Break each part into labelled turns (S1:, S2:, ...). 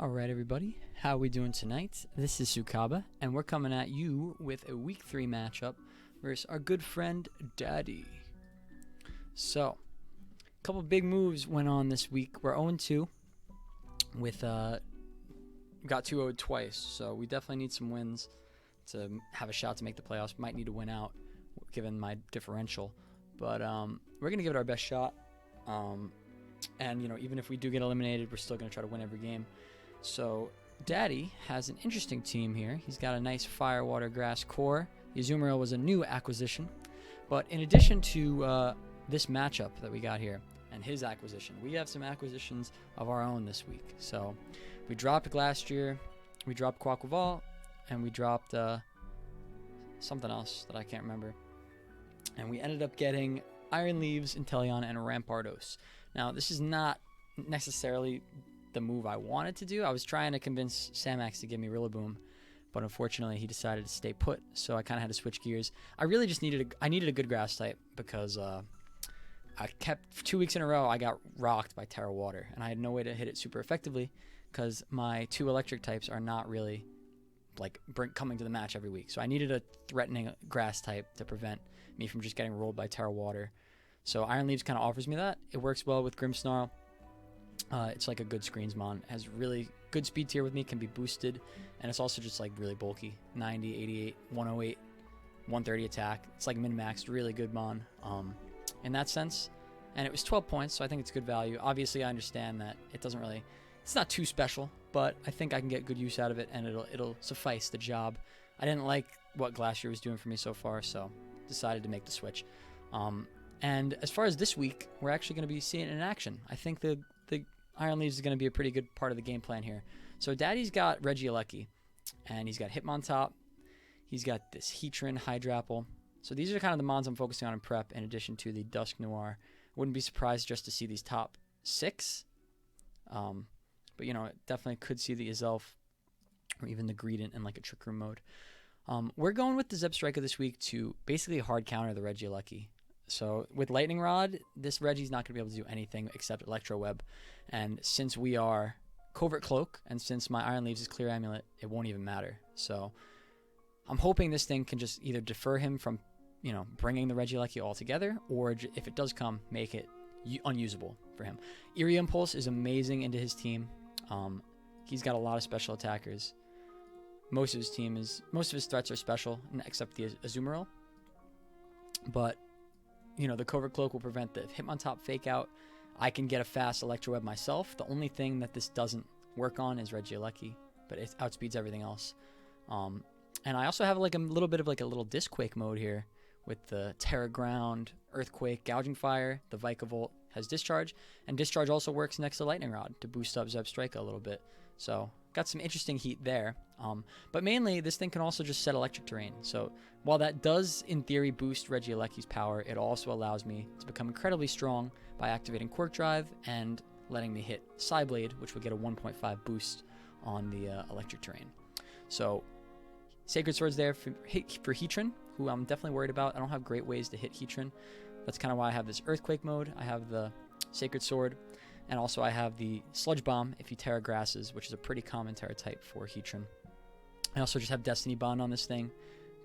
S1: Alright everybody, how are we doing tonight? This is Sukaba, and we're coming at you with a Week 3 matchup versus our good friend Daddy. So, a couple big moves went on this week. We're 0-2 with, got 2-0'd twice, so we definitely need some wins to have a shot to make the playoffs. Might need to win out, given my differential, but we're going to give it our best shot, and, you know, even if we do get eliminated, we're still going to try to win every game. So, Daddy has an interesting team here. He's got a nice fire, water, grass core. The Azumarill was a new acquisition. But in addition to this matchup that we got here and his acquisition, we have some acquisitions of our own this week. So, we dropped last year, we dropped Quaquaval, and we dropped something else that I can't remember. And we ended up getting Iron Leaves, Inteleon, and Rampardos. Now, this is not necessarily the move I wanted to do. I was trying to convince Samax to give me Rillaboom, but unfortunately he decided to stay put, so I kind of had to switch gears. I really just needed a good grass type because I kept 2 weeks in a row I got rocked by Terra Water, and I had no way to hit it super effectively because my 2 electric types are not really like coming to the match every week. So I needed a threatening grass type to prevent me from just getting rolled by Terra Water. So Iron Leaves kind of offers me that. It works well with Grimmsnarl. It's like a good screens mon. Has really good speed tier with me, can be boosted, and it's also just like really bulky. 90, 88, 108, 130 attack. It's like min-maxed, really good mon in that sense. And it was 12 points, so I think it's good value. Obviously, I understand that it's not too special, but I think I can get good use out of it, and it'll suffice the job. I didn't like what Glacier was doing for me so far, so decided to make the switch. And as far as this week, we're actually going to be seeing it in action. I think the Iron Leaves is going to be a pretty good part of the game plan here. So Daddy's got Regieleki, and he's got Hitmontop. He's got this Heatran, Hydrapple. So these are kind of the mons I'm focusing on in prep, in addition to the Dusk Noir. Wouldn't be surprised just to see these top 6. But, you know, it definitely could see the Azelf or even the Greedent in like a Trick Room mode. We're going with the Zebstrika this week to basically hard counter the Regieleki. So with Lightning Rod, this Reggie's not going to be able to do anything except Electro Web. And since we are Covert Cloak, and since my Iron Leaves is Clear Amulet, it won't even matter. So I'm hoping this thing can just either defer him from, you know, bringing the Regieleki all together, or if it does come, make it unusable for him. Eerie Impulse is amazing into his team. He's got a lot of special attackers. Most of his threats are special, except the Azumarill. But you know, the Covert Cloak will prevent the Hitmontop fake out. I can get a fast Electro Web myself. The only thing that this doesn't work on is Regieleki, but it outspeeds everything else. And I also have like a little bit of like a little Disquake mode here with the Terra Ground, Earthquake, Gouging Fire. The Vikavolt has Discharge, and Discharge also works next to Lightning Rod to boost up Zebstrika a little bit. So got some interesting heat there. But mainly, this thing can also just set electric terrain. So while that does, in theory, boost Regieleki's power, it also allows me to become incredibly strong by activating Quirk Drive and letting me hit Psyblade, which would get a 1.5 boost on the electric terrain. So Sacred Sword's there for Heatran, who I'm definitely worried about. I don't have great ways to hit Heatran. That's kind of why I have this Earthquake mode. I have the Sacred Sword. And also I have the Sludge Bomb if he Terra Grasses, which is a pretty common Terra type for Heatran. I also just have Destiny Bond on this thing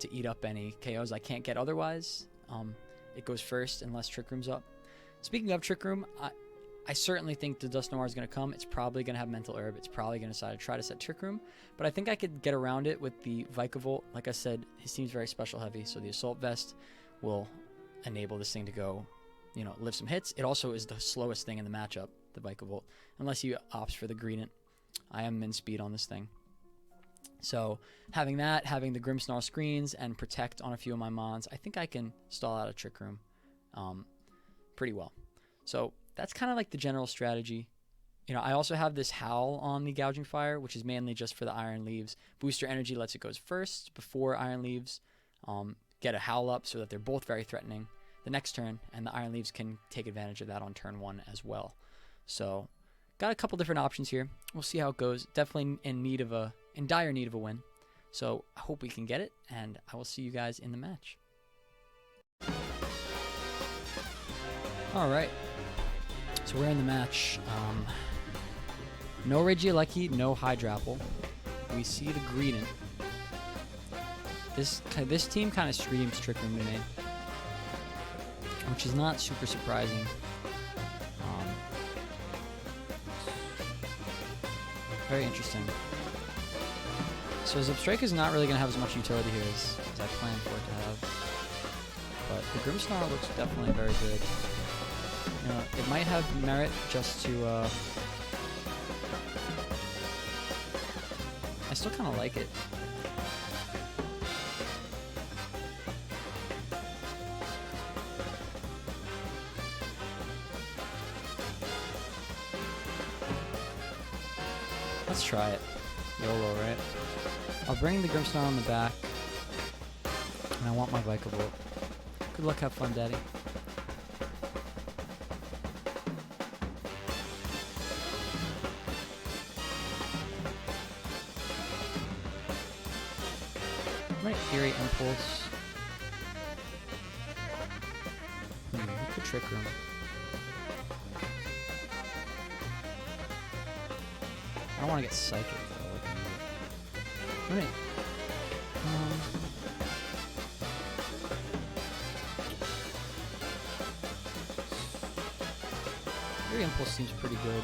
S1: to eat up any KOs I can't get otherwise. It goes first unless Trick Room's up. Speaking of Trick Room, I certainly think the Dusk Noir is going to come. It's probably going to have Mental Herb. It's probably going to try to set Trick Room. But I think I could get around it with the Vikavolt. Like I said, his team's very special heavy, so the Assault Vest will enable this thing to go, you know, live some hits. It also is the slowest thing in the matchup, the Vikavolt, unless he opts for the Greedent. I am min speed on this thing. So having that, having the Grimmsnarl screens and protect on a few of my mons, I think I can stall out a Trick Room pretty well. So that's kind of like the general strategy. You know, I also have this Howl on the Gouging Fire, which is mainly just for the Iron Leaves. Booster Energy lets it go first before Iron Leaves get a Howl up so that they're both very threatening the next turn, and the Iron Leaves can take advantage of that on turn 1 as well. So got a couple different options here. We'll see how it goes. Definitely in dire need of a win. So I hope we can get it, and I will see you guys in the match. All right. So we're in the match. No Regieleki, no Hydrapple. We see the Greedent. This team kind of screams Trick Room to me, which is not super surprising. Very interesting. So Zipstrike is not really going to have as much utility here as I planned for it to have. But the Grimmsnarl looks definitely very good. You know, it might have merit just to... I still kind of like it. Let's try it. YOLO, right? I'll bring the Grimmsnarl on the back. And I want my Vikavolt. Good luck, have fun, Daddy. Right, Eerie Impulse. The Trick Room. I don't want to get Psychic though. Right. Eerie Impulse seems pretty good.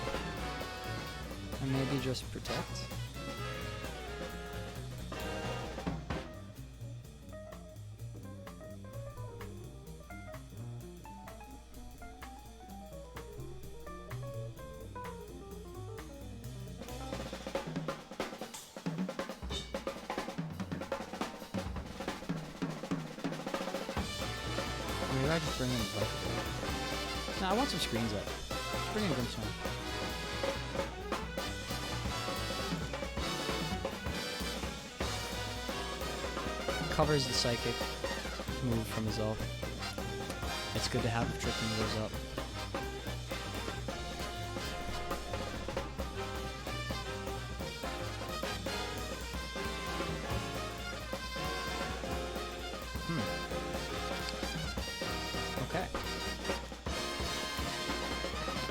S1: And maybe just Protect. Maybe I just bring in a Vikavolt. Nah, I want some screens up. Just bring in Grimmsnarl. Covers the Psychic move from his elf. It's good to have if Trick Room goes up. Okay.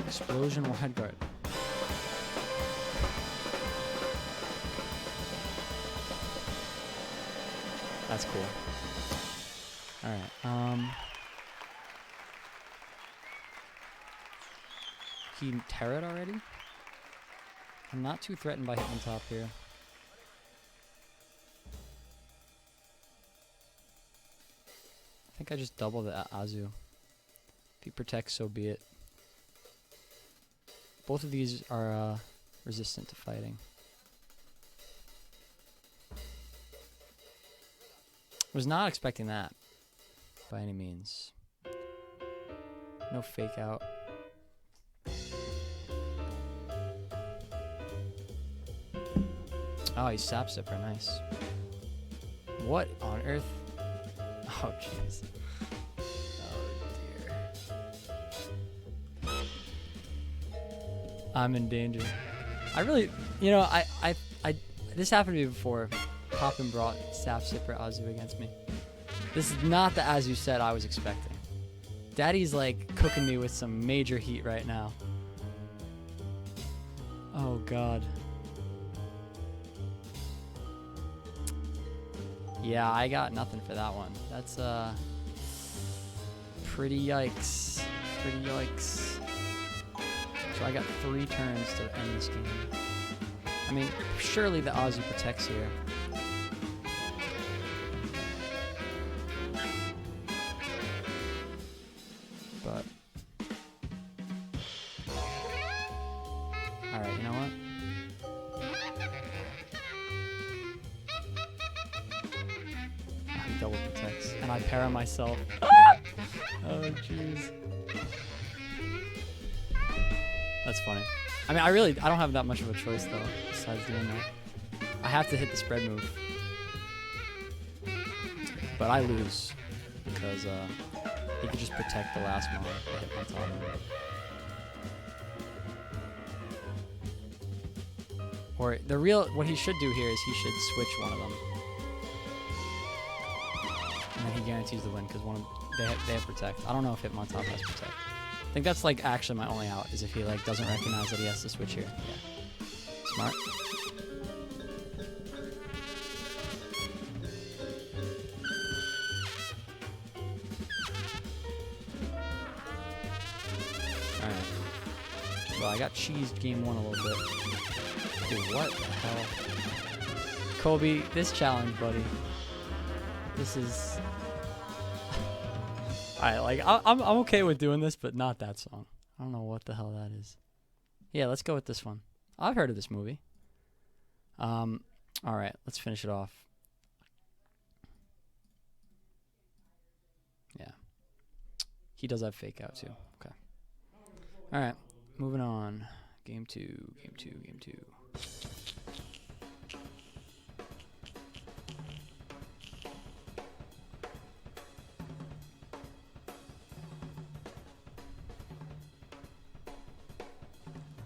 S1: Explosion or Head Guard. That's cool. Alright, he Terrot already? I'm not too threatened by Hitmontop here. I think I just double the Azu. If he protects, so be it. Both of these are resistant to fighting. Was not expecting that by any means. No fake out. Oh, he's Sap Sipper, nice. What on earth? Oh, jeez. Oh, dear. I'm in danger. I really, you know, this happened to me before. Poppin brought Sap Sipper Azu against me. This is not the Azu set I was expecting. Daddy's like cooking me with some major heat right now. Oh, God. Yeah, I got nothing for that one. That's pretty yikes. Pretty yikes. So I got 3 turns to end this game. I mean, surely the Azu protects here. But alright, you know what? He double protects. And I para myself. Oh, jeez. That's funny. I mean, I don't have that much of a choice, though, besides doing that. I have to hit the spread move. But I lose, because he could just protect the last one I hit on top of it. Or what he should do here is he should switch one of them. And then he guarantees the win, because they have protect. I don't know if Hitmontop has protect. I think that's like actually my only out, is if he like doesn't recognize that he has to switch here. Yeah. Smart. Alright. Well, I got cheesed game 1 a little bit. Dude, what the hell? Kobe, this challenge, buddy. This is... Alright, like, I'm okay with doing this, but not that song. I don't know what the hell that is. Yeah, let's go with this one. I've heard of this movie. Alright, let's finish it off. Yeah. He does have fake out, too. Okay. Alright, moving on. Game 2, game 2, game 2.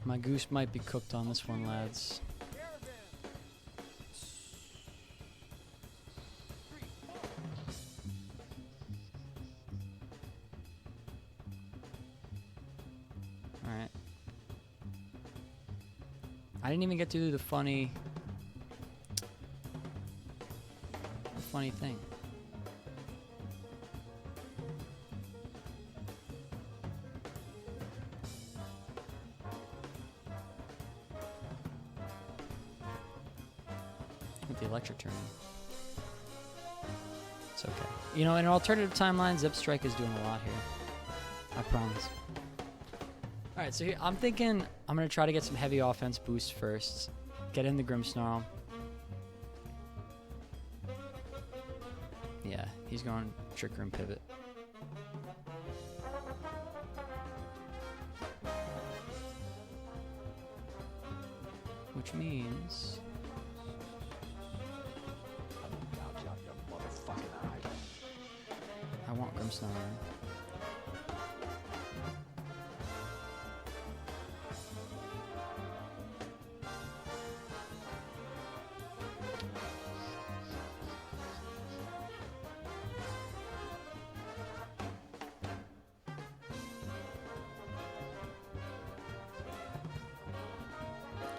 S1: My goose might be cooked on this one, lads. Alright. I didn't even get to do the funny thing. With the electric turning. It's okay. You know, in an alternative timeline, Zip Strike is doing a lot here. I promise. Alright, so here, I'm thinking I'm going to try to get some heavy offense boosts first. Get in the Grimmsnarl. Yeah, he's going Trick Room Pivot. Which means... I want Grimmsnarl.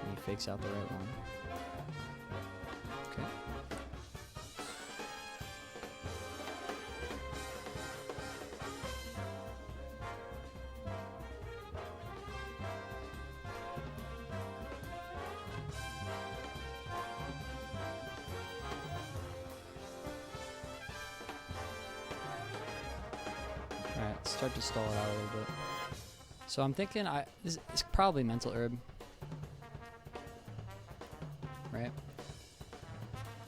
S1: And he fakes out the right one. Okay. Alright, start to stall it out a little bit. So I'm thinking this is probably Mental Herb. Right?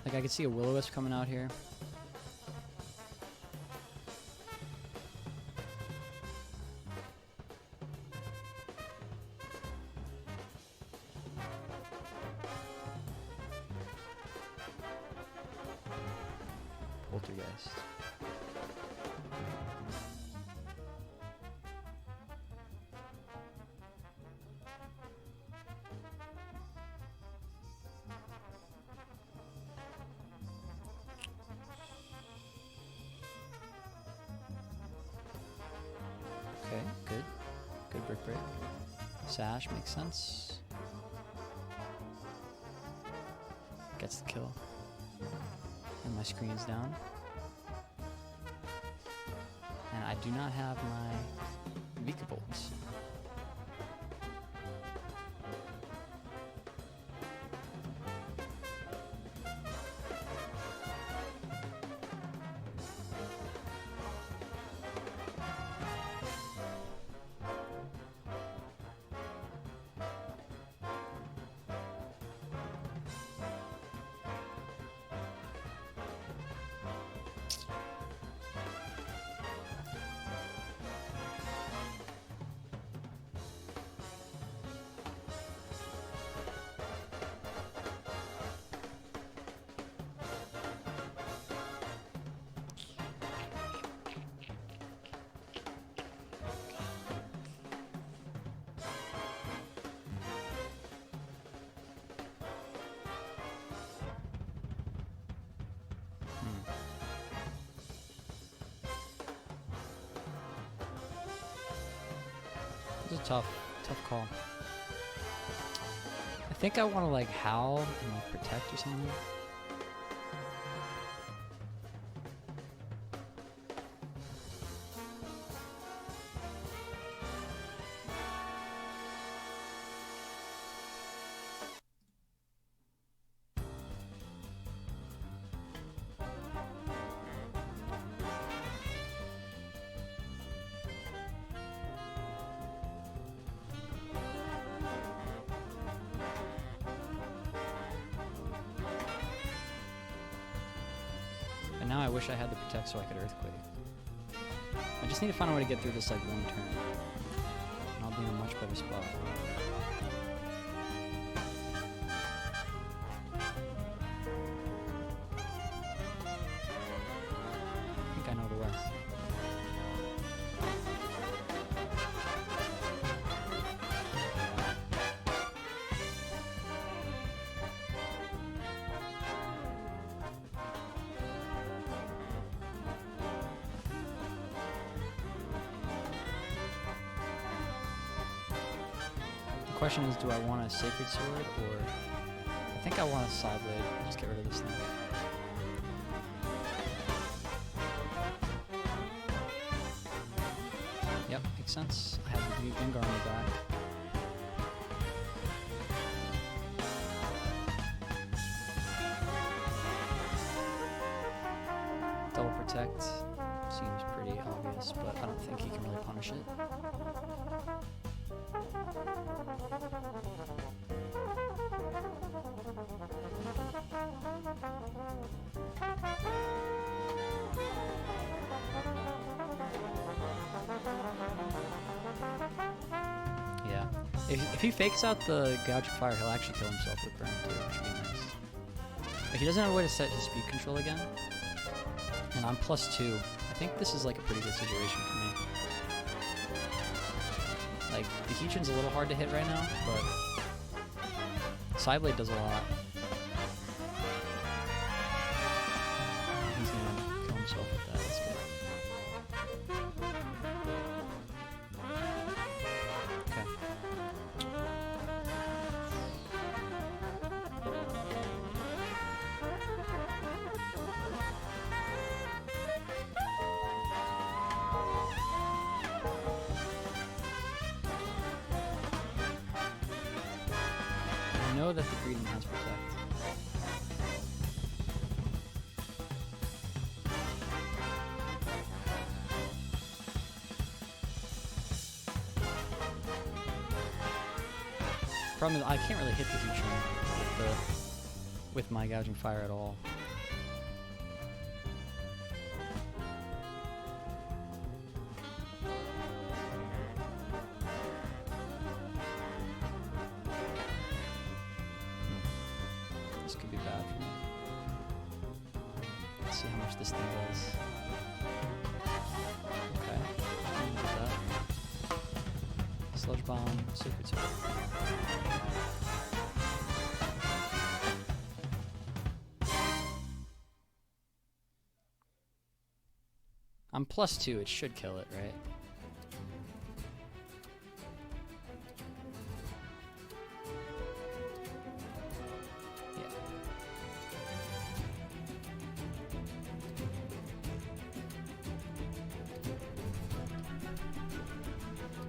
S1: Like I could see a Will-O-Wisp coming out here. Poltergeist. Okay, good. Good Brick Break. Sash makes sense. Gets the kill. And my screen's down. And I do not have my Vika bolts. It's a tough call. I think I want to like howl and like protect or something. And now I wish I had the protect so I could earthquake. I just need to find a way to get through this like one turn. And I'll be in a much better spot. I think I know the way. The question is, do I want a Sacred Sword, or I think I want a Side Blade. Just get rid of this thing. Yep, makes sense. I have the Gengar on the back. Double Protect seems pretty obvious, but I don't think he can really punish it. Yeah. If he fakes out the Gouge of Fire, he'll actually kill himself with Burn too, which would be nice. But he doesn't have a way to set his speed control again. And I'm +2. I think this is like a pretty good situation for me. Like, the Heatran's a little hard to hit right now, but Side Blade does a lot. He's gonna kill himself with that. That's good. Okay. I know that the Greedent has Protect. Problem is, I can't really hit the Heatran with my Gouging Fire at all. This could be bad for me. Let's see how much this thing does. Okay, I can do that. Sludge Bomb, Sacred Sword. I'm +2, it should kill it, right?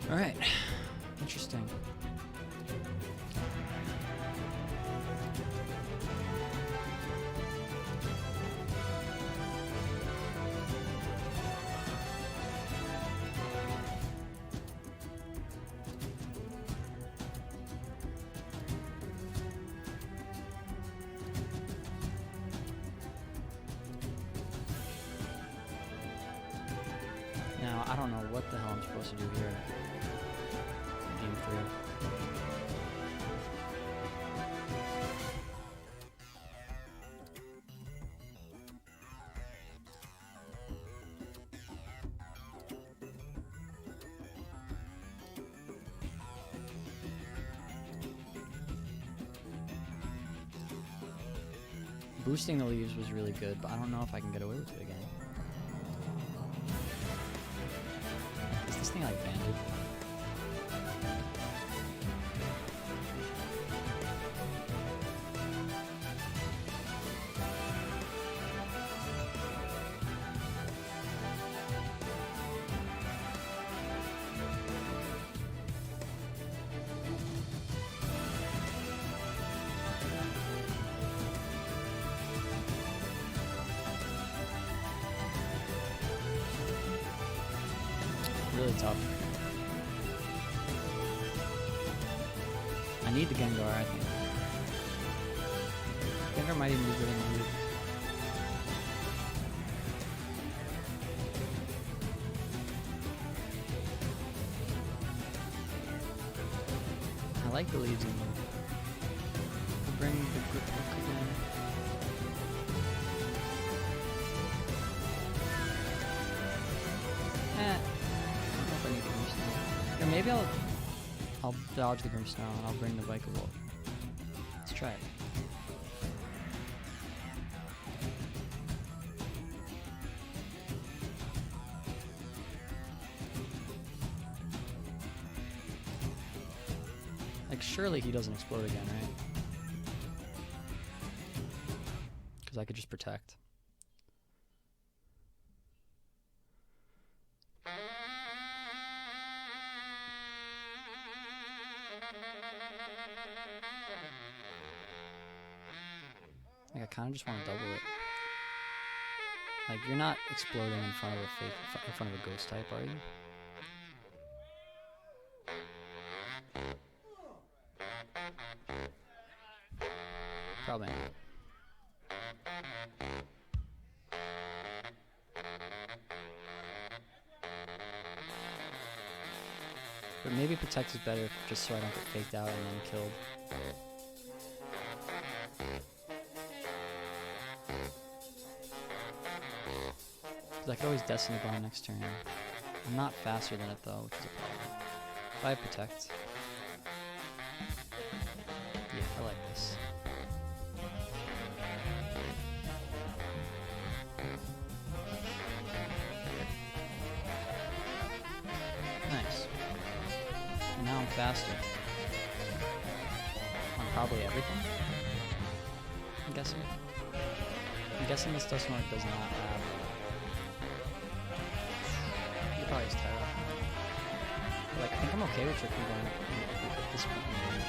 S1: Yeah. Alright, interesting. Now, I don't know what the hell I'm supposed to do here. Game 3. Boosting the leaves was really good, but I don't know if I can get away with it again. Is this thing like banded? tough. I need the Gengar, I think. Gengar might even be good in the loop. I like the leaves in loop. We'll bring the grip hook again. I don't know if I need the Grimmsnarl. Yeah, maybe I'll dodge the Grimmsnarl and I'll bring the Vikavolt. Let's try it. Like, surely he doesn't explode again, right? Because I could just protect. Like, I kind of just want to double it. Like, you're not exploding in front of in front of a ghost type, are you? Probably not. But maybe protect is better just so I don't get faked out and then killed. Because I could always Destiny Bomb next turn. I'm not faster than it though, which is a problem. If I have protect. Yeah, I like this. Nice. And now I'm faster. On probably everything? I'm guessing. I'm guessing this Dusknoir does not have... He probably has Terra. But like, I think I'm okay with Trick going at this point in the game.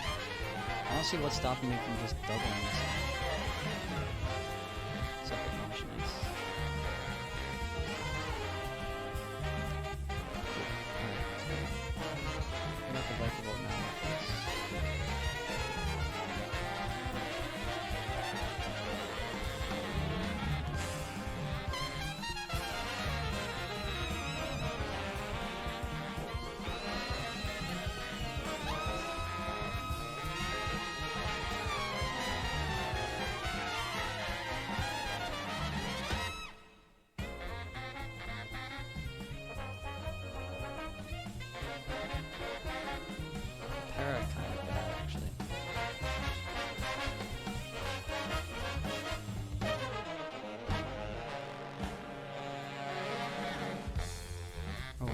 S1: I don't see what's stopping me from just doubling this. Sucker Punch, nice. I got the Vikavolt now.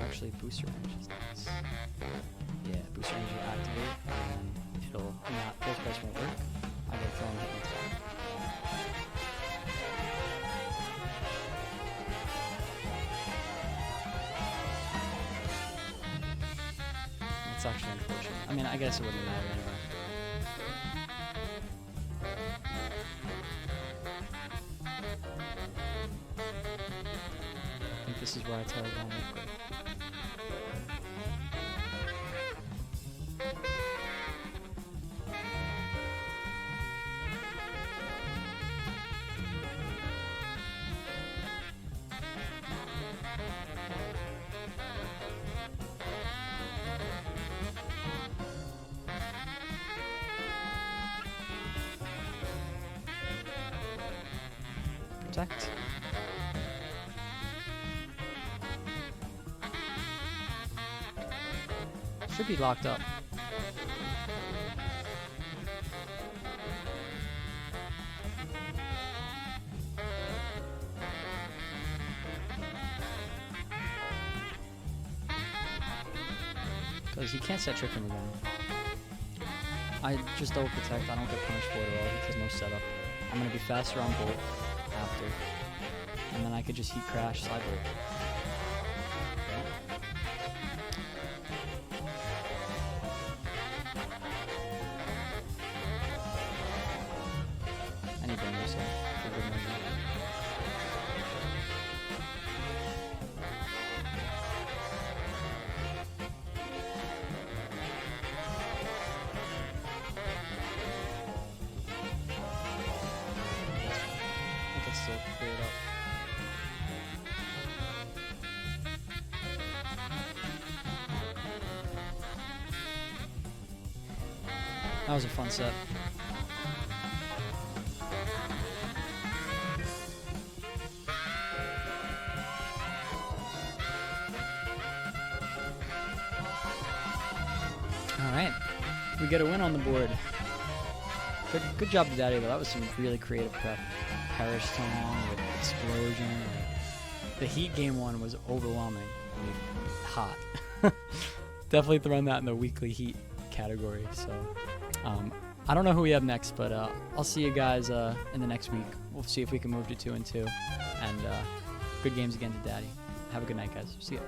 S1: Actually, booster range is nice. Yeah, booster range will activate, and it'll not, full price won't work. I gotta throw him hit and attack. It's actually unfortunate. I mean, I guess it wouldn't matter anyway. I think this is where I tell it on it. Protect. Should be locked up. Because he can't set Trick Room again. I just double protect, I don't get punished for it at all, he has no setup. I'm gonna be faster on Bolt after. And then I could just Heat Crash, Slide Bolt. I need to bring myself for good measure. still clear it up. That was a fun set. Alright, we get a win on the board. Good job to Daddy, though. That was some really creative prep. Perish Tone with Explosion. The Heat game one was overwhelming. I mean, hot. Definitely throwing that in the weekly Heat category. So, I don't know who we have next, but I'll see you guys in the next week. We'll see if we can move to 2-2. And good games again to Daddy. Have a good night, guys. See ya.